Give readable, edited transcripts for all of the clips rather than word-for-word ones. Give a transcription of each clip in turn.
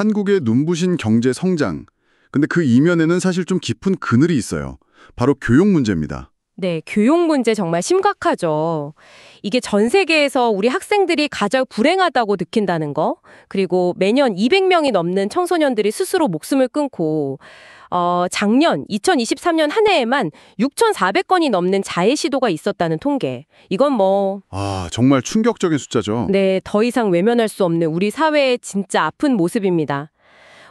한국의 눈부신 경제 성장. 근데 그 이면에는 사실 좀 깊은 그늘이 있어요. 바로 교육 문제입니다. 네, 교육 문제 정말 심각하죠. 이게 전 세계에서 우리 학생들이 가장 불행하다고 느낀다는 거, 그리고 매년 200명이 넘는 청소년들이 스스로 목숨을 끊고, 작년 2023년 한 해에만 6,400건이 넘는 자해 시도가 있었다는 통계. 이건 정말 충격적인 숫자죠. 네, 더 이상 외면할 수 없는 우리 사회의 진짜 아픈 모습입니다.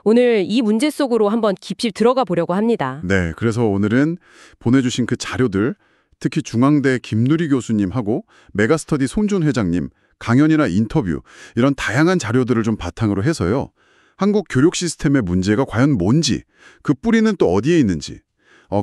오늘 이 문제 속으로 한번 깊이 들어가 보려고 합니다. 네, 그래서 오늘은 보내주신 그 자료들, 특히 중앙대 김누리 교수님하고 메가스터디 손준 회장님, 강연이나 인터뷰, 이런 다양한 자료들을 좀 바탕으로 해서요. 한국 교육 시스템의 문제가 과연 뭔지, 그 뿌리는 또 어디에 있는지,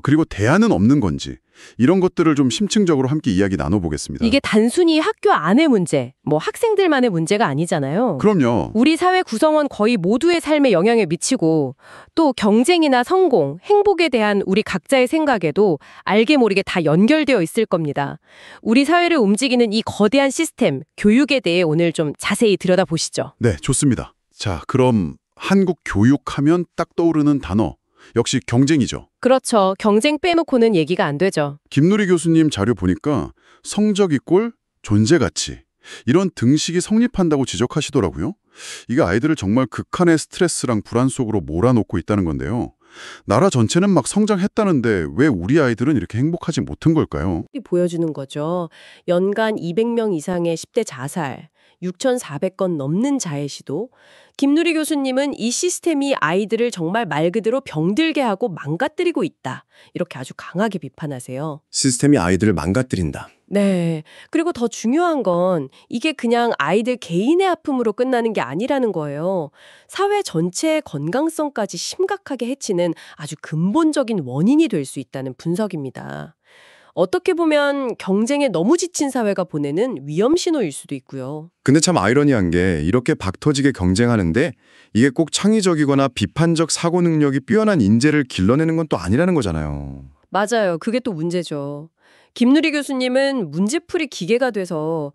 그리고 대안은 없는 건지, 이런 것들을 좀 심층적으로 함께 이야기 나눠보겠습니다. 이게 단순히 학교 안의 문제, 학생들만의 문제가 아니잖아요. 그럼요. 우리 사회 구성원 거의 모두의 삶에 영향을 미치고 또 경쟁이나 성공, 행복에 대한 우리 각자의 생각에도 알게 모르게 다 연결되어 있을 겁니다. 우리 사회를 움직이는 이 거대한 시스템, 교육에 대해 오늘 좀 자세히 들여다보시죠. 네, 좋습니다. 자, 그럼 한국 교육하면 딱 떠오르는 단어. 역시 경쟁이죠. 그렇죠. 경쟁 빼놓고는 얘기가 안 되죠. 김누리 교수님 자료 보니까 성적 이꼴 존재 가치 이런 등식이 성립한다고 지적하시더라고요. 이게 아이들을 정말 극한의 스트레스랑 불안 속으로 몰아넣고 있다는 건데요. 나라 전체는 막 성장했다는데 왜 우리 아이들은 이렇게 행복하지 못한 걸까요? 보여주는 거죠. 연간 200명 이상의 10대 자살, 6,400건 넘는 자해 시도. 김누리 교수님은 이 시스템이 아이들을 정말 말 그대로 병들게 하고 망가뜨리고 있다. 이렇게 아주 강하게 비판하세요. 시스템이 아이들을 망가뜨린다. 네. 그리고 더 중요한 건 이게 그냥 아이들 개인의 아픔으로 끝나는 게 아니라는 거예요. 사회 전체의 건강성까지 심각하게 해치는 아주 근본적인 원인이 될 수 있다는 분석입니다. 어떻게 보면 경쟁에 너무 지친 사회가 보내는 위험 신호일 수도 있고요. 근데 참 아이러니한 게 이렇게 박터지게 경쟁하는데 이게 꼭 창의적이거나 비판적 사고 능력이 뛰어난 인재를 길러내는 건 또 아니라는 거잖아요. 맞아요. 그게 또 문제죠. 김누리 교수님은 문제풀이 기계가 돼서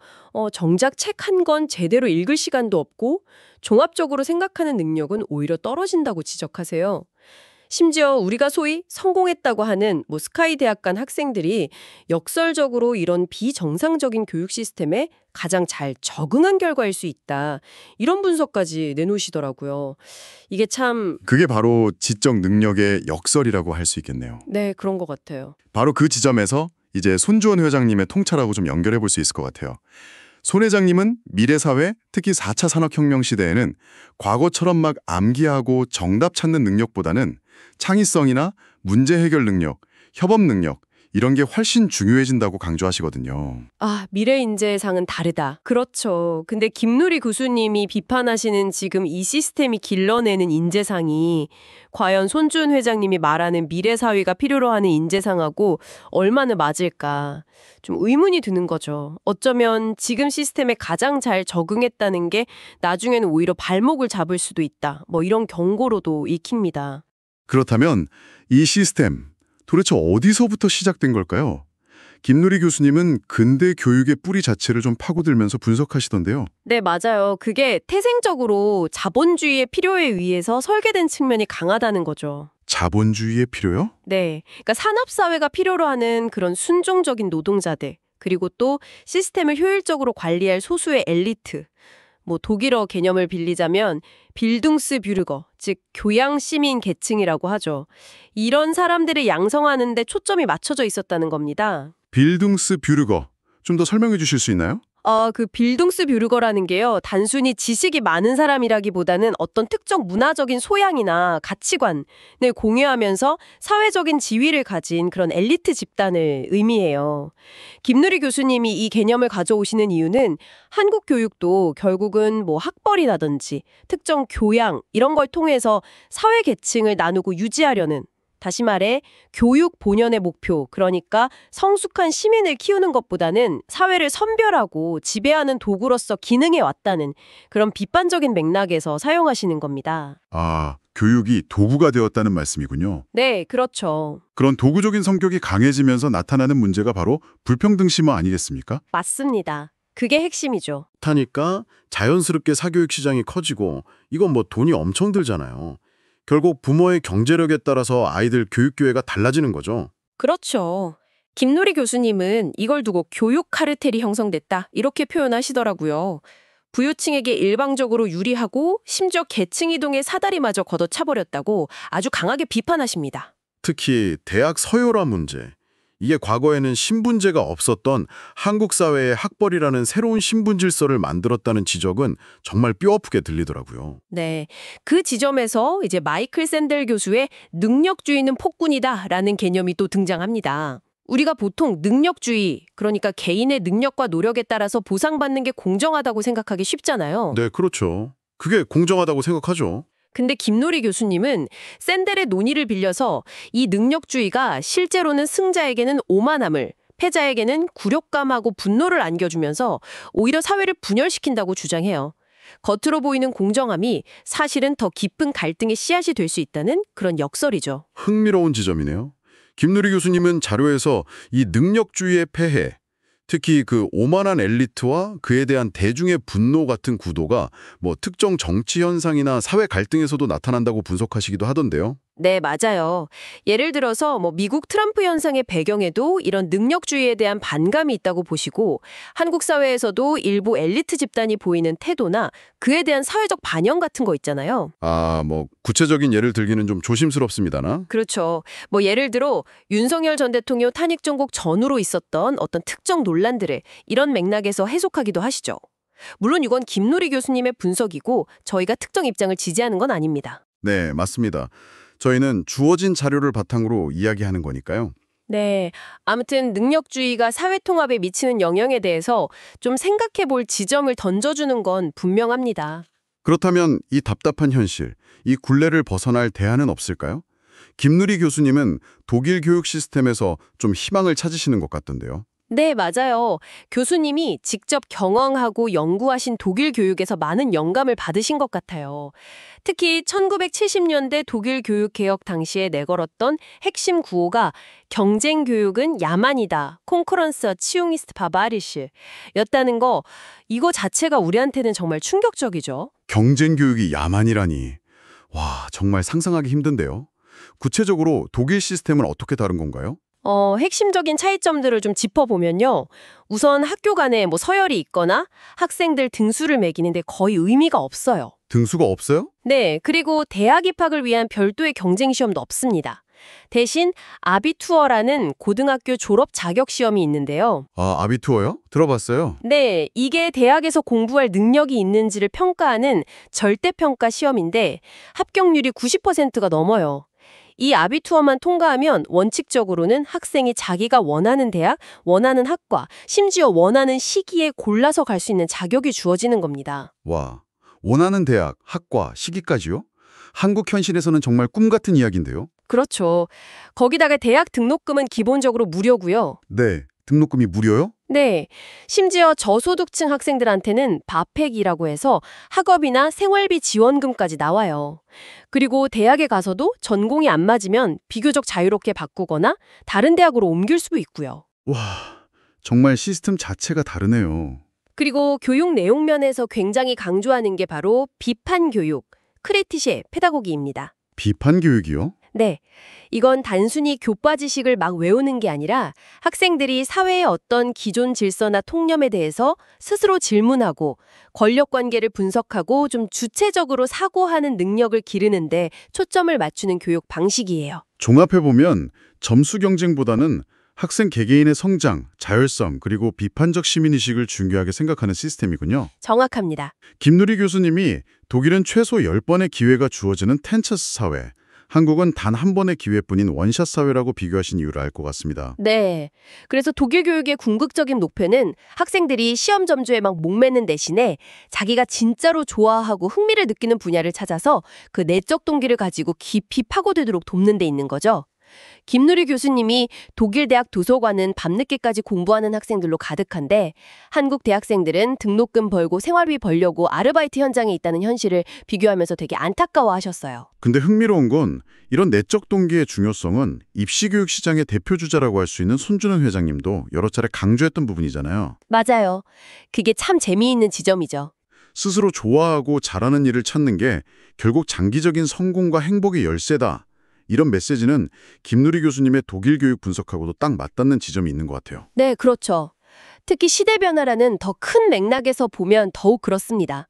정작 책 한 권 제대로 읽을 시간도 없고 종합적으로 생각하는 능력은 오히려 떨어진다고 지적하세요. 심지어 우리가 소위 성공했다고 하는 스카이 대학 간 학생들이 역설적으로 이런 비정상적인 교육 시스템에 가장 잘 적응한 결과일 수 있다. 이런 분석까지 내놓으시더라고요. 이게 참... 그게 바로 지적 능력의 역설이라고 할 수 있겠네요. 네, 그런 것 같아요. 바로 그 지점에서 이제 손주원 회장님의 통찰하고 좀 연결해 볼 수 있을 것 같아요. 손 회장님은 미래사회, 특히 4차 산업혁명 시대에는 과거처럼 막 암기하고 정답 찾는 능력보다는 창의성이나 문제 해결 능력, 협업 능력 이런 게 훨씬 중요해진다고 강조하시거든요. 미래 인재상은 다르다. 그렇죠. 근데 김누리 교수님이 비판하시는 지금 이 시스템이 길러내는 인재상이 과연 손준 회장님이 말하는 미래 사회가 필요로 하는 인재상하고 얼마나 맞을까 좀 의문이 드는 거죠. 어쩌면 지금 시스템에 가장 잘 적응했다는 게 나중에는 오히려 발목을 잡을 수도 있다. 이런 경고로도 읽힙니다. 그렇다면 이 시스템 도대체 어디서부터 시작된 걸까요? 김누리 교수님은 근대 교육의 뿌리 자체를 좀 파고들면서 분석하시던데요. 네, 맞아요. 그게 태생적으로 자본주의의 필요에 의해서 설계된 측면이 강하다는 거죠. 자본주의의 필요요? 네. 그러니까 산업사회가 필요로 하는 그런 순종적인 노동자들, 그리고 또 시스템을 효율적으로 관리할 소수의 엘리트, 독일어 개념을 빌리자면 빌둥스뷰르거, 즉 교양 시민 계층이라고 하죠. 이런 사람들을 양성하는 데 초점이 맞춰져 있었다는 겁니다. 빌둥스뷰르거, 좀 더 설명해 주실 수 있나요? 그 빌둥스뷰르거라는 게요. 단순히 지식이 많은 사람이라기보다는 어떤 특정 문화적인 소양이나 가치관을 공유하면서 사회적인 지위를 가진 그런 엘리트 집단을 의미해요. 김누리 교수님이 이 개념을 가져오시는 이유는 한국 교육도 결국은 학벌이라든지 특정 교양 이런 걸 통해서 사회 계층을 나누고 유지하려는, 다시 말해 교육 본연의 목표, 그러니까 성숙한 시민을 키우는 것보다는 사회를 선별하고 지배하는 도구로서 기능해 왔다는 그런 비판적인 맥락에서 사용하시는 겁니다. 교육이 도구가 되었다는 말씀이군요. 네, 그렇죠. 그런 도구적인 성격이 강해지면서 나타나는 문제가 바로 불평등 심화 아니겠습니까? 맞습니다. 그게 핵심이죠. 타니까 자연스럽게 사교육 시장이 커지고 이건 뭐 돈이 엄청 들잖아요. 결국 부모의 경제력에 따라서 아이들 교육 기회가 달라지는 거죠. 그렇죠. 김노리 교수님은 이걸 두고 교육 카르텔이 형성됐다 이렇게 표현하시더라고요. 부유층에게 일방적으로 유리하고 심지어 계층 이동의 사다리마저 걷어차버렸다고 아주 강하게 비판하십니다. 특히 대학 서열화 문제. 이게 과거에는 신분제가 없었던 한국 사회의 학벌이라는 새로운 신분 질서를 만들었다는 지적은 정말 뼈아프게 들리더라고요. 네, 그 지점에서 이제 마이클 샌델 교수의 능력주의는 폭군이다라는 개념이 또 등장합니다. 우리가 보통 능력주의, 그러니까 개인의 능력과 노력에 따라서 보상받는 게 공정하다고 생각하기 쉽잖아요. 네, 그렇죠. 그게 공정하다고 생각하죠. 근데 김노리 교수님은 샌델의 논의를 빌려서 이 능력주의가 실제로는 승자에게는 오만함을, 패자에게는 굴욕감하고 분노를 안겨주면서 오히려 사회를 분열시킨다고 주장해요. 겉으로 보이는 공정함이 사실은 더 깊은 갈등의 씨앗이 될 수 있다는 그런 역설이죠. 흥미로운 지점이네요. 김누리 교수님은 자료에서 이 능력주의의 폐해, 특히 그 오만한 엘리트와 그에 대한 대중의 분노 같은 구도가 뭐 특정 정치 현상이나 사회 갈등에서도 나타난다고 분석하시기도 하던데요. 네, 맞아요. 예를 들어서 미국 트럼프 현상의 배경에도 이런 능력주의에 대한 반감이 있다고 보시고 한국 사회에서도 일부 엘리트 집단이 보이는 태도나 그에 대한 사회적 반영 같은 거 있잖아요. 구체적인 예를 들기는 좀 조심스럽습니다나. 그렇죠. 예를 들어 윤석열 전 대통령 탄핵 정국 전후로 있었던 어떤 특정 논란들을 이런 맥락에서 해석하기도 하시죠. 물론 이건 김노리 교수님의 분석이고 저희가 특정 입장을 지지하는 건 아닙니다. 네, 맞습니다. 저희는 주어진 자료를 바탕으로 이야기하는 거니까요. 네, 아무튼 능력주의가 사회 통합에 미치는 영향에 대해서 좀 생각해 볼 지점을 던져주는 건 분명합니다. 그렇다면 이 답답한 현실, 이 굴레를 벗어날 대안은 없을까요? 김누리 교수님은 독일 교육 시스템에서 좀 희망을 찾으시는 것 같던데요. 네, 맞아요. 교수님이 직접 경험하고 연구하신 독일 교육에서 많은 영감을 받으신 것 같아요. 특히 1970년대 독일 교육개혁 당시에 내걸었던 핵심 구호가 경쟁 교육은 야만이다, 콘커런스 치웅이스트 바바리시 였다는 거, 이거 자체가 우리한테는 정말 충격적이죠. 경쟁 교육이 야만이라니. 와, 정말 상상하기 힘든데요. 구체적으로 독일 시스템은 어떻게 다른 건가요? 핵심적인 차이점들을 좀 짚어보면요. 우선 학교 간에 서열이 있거나 학생들 등수를 매기는데 거의 의미가 없어요. 등수가 없어요? 네, 그리고 대학 입학을 위한 별도의 경쟁 시험도 없습니다. 대신 아비투어라는 고등학교 졸업 자격 시험이 있는데요. 아비투어요? 들어봤어요. 네, 이게 대학에서 공부할 능력이 있는지를 평가하는 절대평가 시험인데 합격률이 90%가 넘어요. 이 아비투어만 통과하면 원칙적으로는 학생이 자기가 원하는 대학, 원하는 학과, 심지어 원하는 시기에 골라서 갈 수 있는 자격이 주어지는 겁니다. 와, 원하는 대학, 학과, 시기까지요? 한국 현실에서는 정말 꿈 같은 이야기인데요. 그렇죠. 거기다가 대학 등록금은 기본적으로 무료고요. 네, 등록금이 무료요? 네, 심지어 저소득층 학생들한테는 밥팩이라고 해서 학업이나 생활비 지원금까지 나와요. 그리고 대학에 가서도 전공이 안 맞으면 비교적 자유롭게 바꾸거나 다른 대학으로 옮길 수도 있고요. 와, 정말 시스템 자체가 다르네요. 그리고 교육 내용 면에서 굉장히 강조하는 게 바로 비판 교육, 크리티셰 페다고기입니다. 비판 교육이요? 네, 이건 단순히 교과 지식을 막 외우는 게 아니라 학생들이 사회의 어떤 기존 질서나 통념에 대해서 스스로 질문하고 권력관계를 분석하고 좀 주체적으로 사고하는 능력을 기르는데 초점을 맞추는 교육 방식이에요. 종합해보면 점수 경쟁보다는 학생 개개인의 성장, 자율성, 그리고 비판적 시민의식을 중요하게 생각하는 시스템이군요. 정확합니다. 김누리 교수님이 독일은 최소 10번의 기회가 주어지는 텐처스 사회, 한국은 단 한 번의 기회뿐인 원샷 사회라고 비교하신 이유를 알 것 같습니다. 네. 그래서 독일 교육의 궁극적인 목표는 학생들이 시험 점수에 막 목매는 대신에 자기가 진짜로 좋아하고 흥미를 느끼는 분야를 찾아서 그 내적 동기를 가지고 깊이 파고들도록 돕는 데 있는 거죠. 김누리 교수님이 독일 대학 도서관은 밤늦게까지 공부하는 학생들로 가득한데 한국 대학생들은 등록금 벌고 생활비 벌려고 아르바이트 현장에 있다는 현실을 비교하면서 되게 안타까워하셨어요. 근데 흥미로운 건 이런 내적 동기의 중요성은 입시교육 시장의 대표주자라고 할 수 있는 손준원 회장님도 여러 차례 강조했던 부분이잖아요. 맞아요. 그게 참 재미있는 지점이죠. 스스로 좋아하고 잘하는 일을 찾는 게 결국 장기적인 성공과 행복의 열쇠다. 이런 메시지는 김누리 교수님의 독일 교육 분석하고도 딱 맞닿는 지점이 있는 것 같아요. 네, 그렇죠. 특히 시대 변화라는 더 큰 맥락에서 보면 더욱 그렇습니다.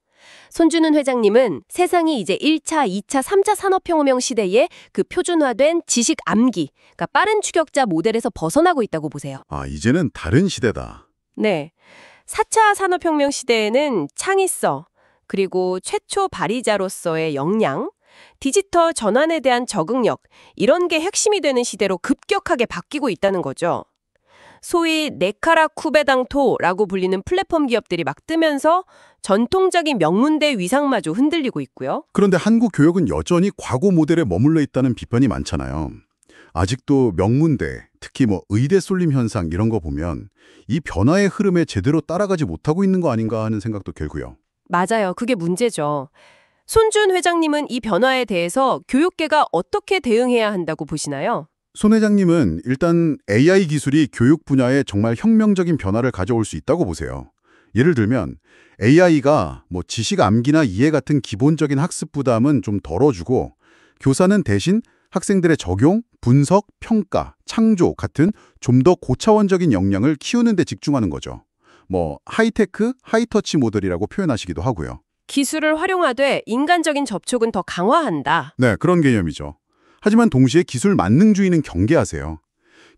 손준은 회장님은 세상이 이제 1차, 2차, 3차 산업혁명 시대에 그 표준화된 지식 암기, 그러니까 빠른 추격자 모델에서 벗어나고 있다고 보세요. 아, 이제는 다른 시대다. 네. 4차 산업혁명 시대에는 창의성, 그리고 최초 발의자로서의 역량, 디지털 전환에 대한 적응력, 이런 게 핵심이 되는 시대로 급격하게 바뀌고 있다는 거죠. 소위 네카라 쿠베당토라고 불리는 플랫폼 기업들이 막 뜨면서 전통적인 명문대 위상마저 흔들리고 있고요. 그런데 한국 교육은 여전히 과거 모델에 머물러 있다는 비판이 많잖아요. 아직도 명문대, 특히 의대 쏠림 현상 이런 거 보면 이 변화의 흐름에 제대로 따라가지 못하고 있는 거 아닌가 하는 생각도 들고요. 맞아요. 그게 문제죠. 손준 회장님은 이 변화에 대해서 교육계가 어떻게 대응해야 한다고 보시나요? 손 회장님은 일단 AI 기술이 교육 분야에 정말 혁명적인 변화를 가져올 수 있다고 보세요. 예를 들면 AI가 지식 암기나 이해 같은 기본적인 학습 부담은 좀 덜어주고 교사는 대신 학생들의 적용, 분석, 평가, 창조 같은 좀 더 고차원적인 역량을 키우는 데 집중하는 거죠. 하이테크, 하이터치 모델이라고 표현하시기도 하고요. 기술을 활용하되 인간적인 접촉은 더 강화한다. 네, 그런 개념이죠. 하지만 동시에 기술 만능주의는 경계하세요.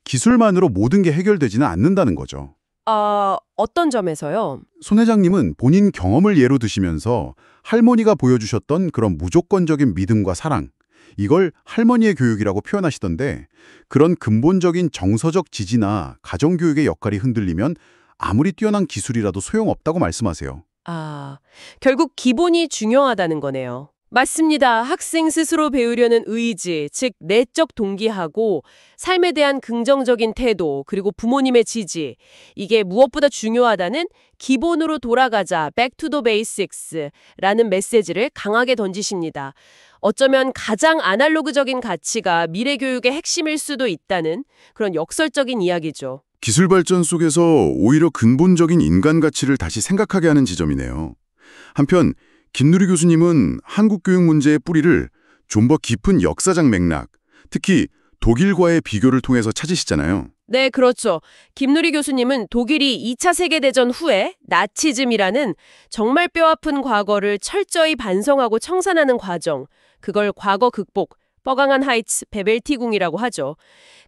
기술만으로 모든 게 해결되지는 않는다는 거죠. 어떤 점에서요? 손 회장님은 본인 경험을 예로 드시면서 할머니가 보여주셨던 그런 무조건적인 믿음과 사랑, 이걸 할머니의 교육이라고 표현하시던데 그런 근본적인 정서적 지지나 가정교육의 역할이 흔들리면 아무리 뛰어난 기술이라도 소용없다고 말씀하세요. 결국 기본이 중요하다는 거네요. 맞습니다. 학생 스스로 배우려는 의지, 즉 내적 동기하고 삶에 대한 긍정적인 태도, 그리고 부모님의 지지, 이게 무엇보다 중요하다는 기본으로 돌아가자, back to the basics라는 메시지를 강하게 던지십니다. 어쩌면 가장 아날로그적인 가치가 미래 교육의 핵심일 수도 있다는 그런 역설적인 이야기죠. 기술 발전 속에서 오히려 근본적인 인간 가치를 다시 생각하게 하는 지점이네요. 한편 김누리 교수님은 한국 교육 문제의 뿌리를 좀 더 깊은 역사적 맥락, 특히 독일과의 비교를 통해서 찾으시잖아요. 네, 그렇죠. 김누리 교수님은 독일이 2차 세계대전 후에 나치즘이라는 정말 뼈아픈 과거를 철저히 반성하고 청산하는 과정, 그걸 과거 극복, 뻐강한 하이츠 베벨티궁이라고 하죠.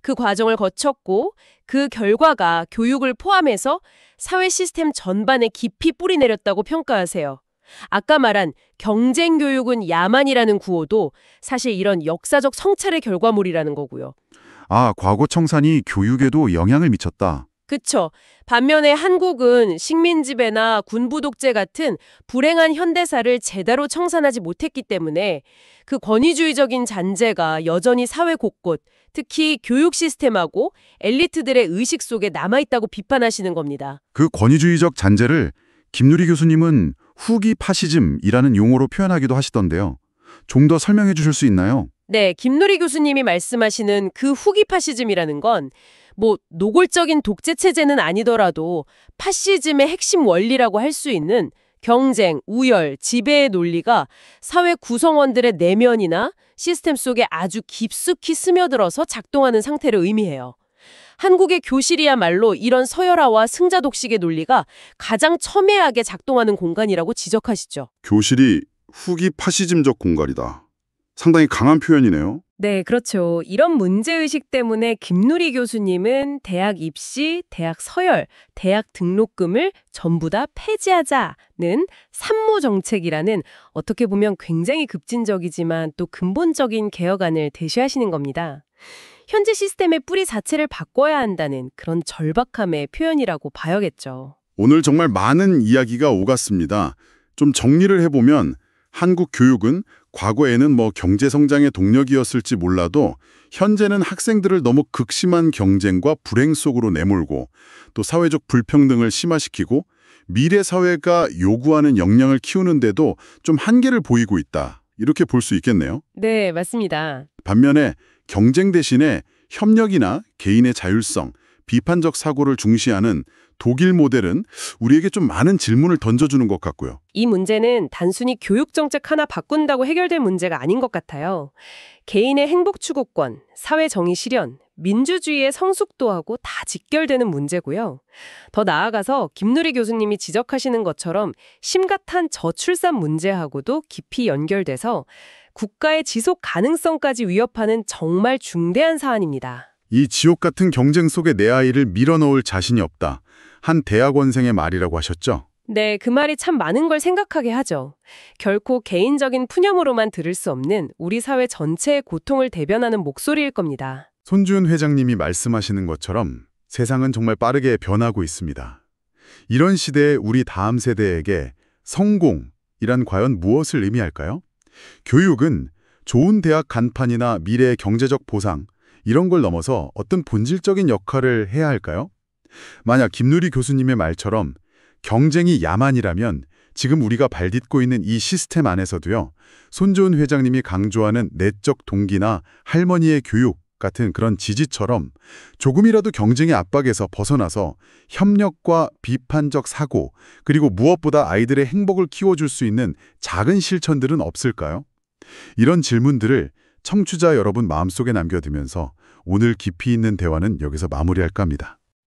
그 과정을 거쳤고 그 결과가 교육을 포함해서 사회 시스템 전반에 깊이 뿌리 내렸다고 평가하세요. 아까 말한 경쟁 교육은 야만이라는 구호도 사실 이런 역사적 성찰의 결과물이라는 거고요. 과거 청산이 교육에도 영향을 미쳤다. 그쵸. 반면에 한국은 식민지배나 군부 독재 같은 불행한 현대사를 제대로 청산하지 못했기 때문에 그 권위주의적인 잔재가 여전히 사회 곳곳, 특히 교육 시스템하고 엘리트들의 의식 속에 남아있다고 비판하시는 겁니다. 그 권위주의적 잔재를 김누리 교수님은 후기 파시즘이라는 용어로 표현하기도 하시던데요. 좀 더 설명해 주실 수 있나요? 네, 김누리 교수님이 말씀하시는 그 후기 파시즘이라는 건 노골적인 독재 체제는 아니더라도 파시즘의 핵심 원리라고 할 수 있는 경쟁, 우열, 지배의 논리가 사회 구성원들의 내면이나 시스템 속에 아주 깊숙이 스며들어서 작동하는 상태를 의미해요. 한국의 교실이야말로 이런 서열화와 승자 독식의 논리가 가장 첨예하게 작동하는 공간이라고 지적하시죠. 교실이 후기 파시즘적 공간이다. 상당히 강한 표현이네요. 네, 그렇죠. 이런 문제의식 때문에 김누리 교수님은 대학 입시, 대학 서열, 대학 등록금을 전부 다 폐지하자는 산무정책이라는 어떻게 보면 굉장히 급진적이지만 또 근본적인 개혁안을 제시하시는 겁니다. 현재 시스템의 뿌리 자체를 바꿔야 한다는 그런 절박함의 표현이라고 봐야겠죠. 오늘 정말 많은 이야기가 오갔습니다. 좀 정리를 해보면 한국 교육은 과거에는 경제 성장의 동력이었을지 몰라도 현재는 학생들을 너무 극심한 경쟁과 불행 속으로 내몰고 또 사회적 불평등을 심화시키고 미래 사회가 요구하는 역량을 키우는데도 좀 한계를 보이고 있다. 이렇게 볼 수 있겠네요. 네, 맞습니다. 반면에 경쟁 대신에 협력이나 개인의 자율성, 비판적 사고를 중시하는 독일 모델은 우리에게 좀 많은 질문을 던져주는 것 같고요. 이 문제는 단순히 교육 정책 하나 바꾼다고 해결될 문제가 아닌 것 같아요. 개인의 행복 추구권, 사회 정의 실현, 민주주의의 성숙도하고 다 직결되는 문제고요. 더 나아가서 김누리 교수님이 지적하시는 것처럼 심각한 저출산 문제하고도 깊이 연결돼서 국가의 지속 가능성까지 위협하는 정말 중대한 사안입니다. 이 지옥 같은 경쟁 속에 내 아이를 밀어넣을 자신이 없다. 한 대학원생의 말이라고 하셨죠? 네, 그 말이 참 많은 걸 생각하게 하죠. 결코 개인적인 푸념으로만 들을 수 없는 우리 사회 전체의 고통을 대변하는 목소리일 겁니다. 손주은 회장님이 말씀하시는 것처럼 세상은 정말 빠르게 변하고 있습니다. 이런 시대에 우리 다음 세대에게 성공이란 과연 무엇을 의미할까요? 교육은 좋은 대학 간판이나 미래의 경제적 보상, 이런 걸 넘어서 어떤 본질적인 역할을 해야 할까요? 만약 김누리 교수님의 말처럼 경쟁이 야만이라면 지금 우리가 발딛고 있는 이 시스템 안에서도요, 손주은 회장님이 강조하는 내적 동기나 할머니의 교육 같은 그런 지지처럼 조금이라도 경쟁의 압박에서 벗어나서 협력과 비판적 사고, 그리고 무엇보다 아이들의 행복을 키워줄 수 있는 작은 실천들은 없을까요? 이런 질문들을 청취자 여러분 마음속에 남겨두면서 오늘 깊이 있는 대화는 여기서 마무리할까 합니다.